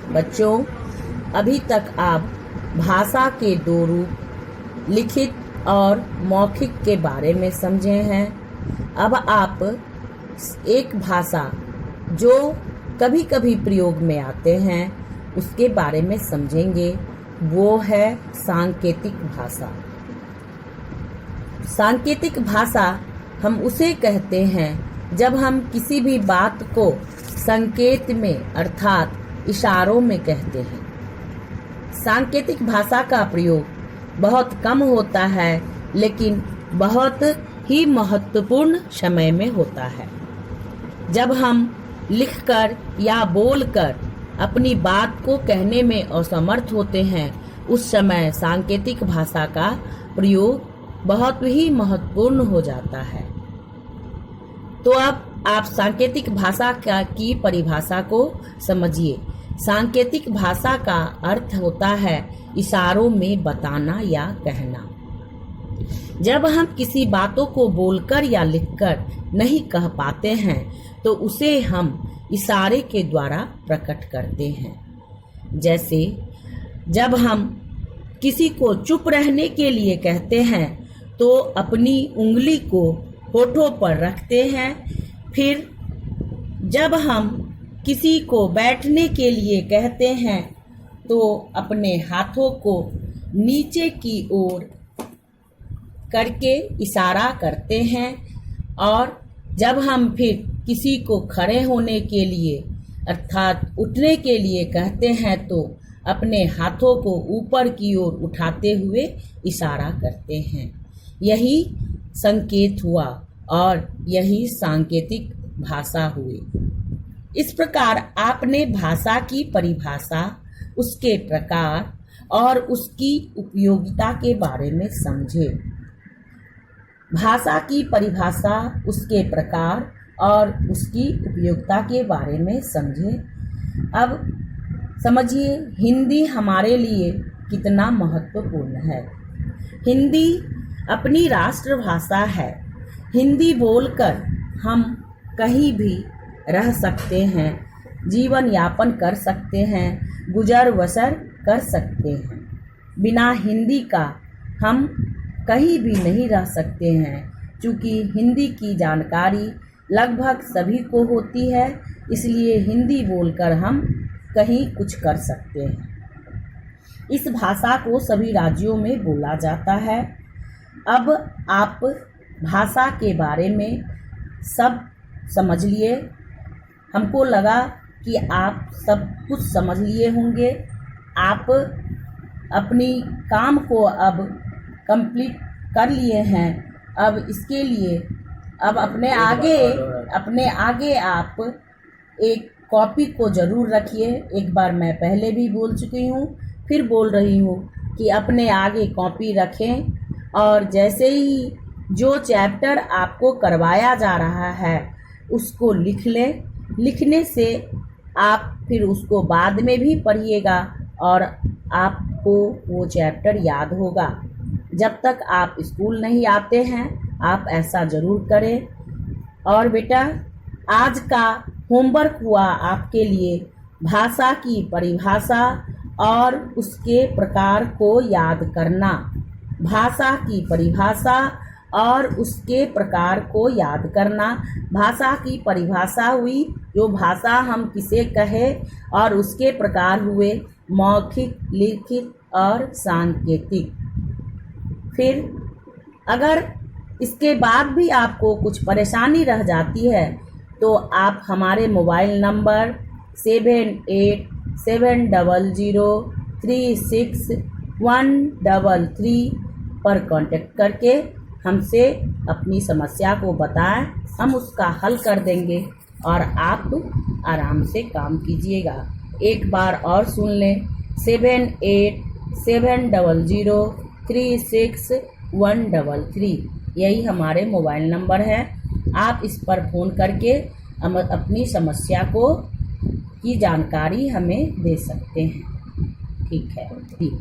बच्चों, अभी तक आप भाषा के दो रूप लिखित और मौखिक के बारे में समझे हैं। अब आप एक भाषा जो कभी कभी प्रयोग में आते हैं उसके बारे में समझेंगे, वो है सांकेतिक भाषा। सांकेतिक भाषा हम उसे कहते हैं जब हम किसी भी बात को संकेत में अर्थात इशारों में कहते हैं। सांकेतिक भाषा का प्रयोग बहुत कम होता है, लेकिन बहुत ही महत्वपूर्ण समय में होता है। जब हम लिखकर या बोलकर अपनी बात को कहने में असमर्थ होते हैं, उस समय सांकेतिक भाषा का प्रयोग बहुत ही महत्वपूर्ण हो जाता है। तो अब आप सांकेतिक भाषा की परिभाषा को समझिए। सांकेतिक भाषा का अर्थ होता है इशारों में बताना या कहना। जब हम किसी बातों को बोलकर या लिखकर नहीं कह पाते हैं तो उसे हम इशारे के द्वारा प्रकट करते हैं। जैसे जब हम किसी को चुप रहने के लिए कहते हैं तो अपनी उंगली को होठों पर रखते हैं। फिर जब हम किसी को बैठने के लिए कहते हैं तो अपने हाथों को नीचे की ओर करके इशारा करते हैं। और जब हम फिर किसी को खड़े होने के लिए अर्थात उठने के लिए कहते हैं तो अपने हाथों को ऊपर की ओर उठाते हुए इशारा करते हैं। यही संकेत हुआ और यही सांकेतिक भाषा हुई। इस प्रकार आपने भाषा की परिभाषा, उसके प्रकार और उसकी उपयोगिता के बारे में समझे। भाषा की परिभाषा, उसके प्रकार और उसकी उपयोगिता के बारे में समझे। अब समझिए हिंदी हमारे लिए कितना महत्वपूर्ण है। हिंदी अपनी राष्ट्रभाषा है। हिंदी बोलकर हम कहीं भी रह सकते हैं, जीवन यापन कर सकते हैं, गुजर बसर कर सकते हैं। बिना हिंदी का हम कहीं भी नहीं रह सकते हैं, क्योंकि हिंदी की जानकारी लगभग सभी को होती है, इसलिए हिंदी बोलकर हम कहीं कुछ कर सकते हैं। इस भाषा को सभी राज्यों में बोला जाता है। अब आप भाषा के बारे में सब समझ लिए। हमको लगा कि आप सब कुछ समझ लिए होंगे। आप अपनी काम को अब कंप्लीट कर लिए हैं। अब इसके लिए अब अपने आगे आप एक कॉपी को ज़रूर रखिए। एक बार मैं पहले भी बोल चुकी हूँ, फिर बोल रही हूँ कि अपने आगे कॉपी रखें और जैसे ही जो चैप्टर आपको करवाया जा रहा है उसको लिख लें। लिखने से आप फिर उसको बाद में भी पढ़िएगा और आपको वो चैप्टर याद होगा। जब तक आप स्कूल नहीं आते हैं आप ऐसा ज़रूर करें। और बेटा, आज का होमवर्क हुआ आपके लिए भाषा की परिभाषा और उसके प्रकार को याद करना। भाषा की परिभाषा और उसके प्रकार को याद करना। भाषा की परिभाषा हुई जो भाषा हम किसे कहें, और उसके प्रकार हुए मौखिक, लिखित और सांकेतिक। फिर अगर इसके बाद भी आपको कुछ परेशानी रह जाती है तो आप हमारे मोबाइल नंबर 7870036133 पर कांटेक्ट करके हमसे अपनी समस्या को बताएं। हम उसका हल कर देंगे और आप आराम से काम कीजिएगा। एक बार और सुन लें, 7870036133। यही हमारे मोबाइल नंबर है। आप इस पर फ़ोन करके अपनी समस्या की जानकारी हमें दे सकते हैं। ठीक है, ठीक।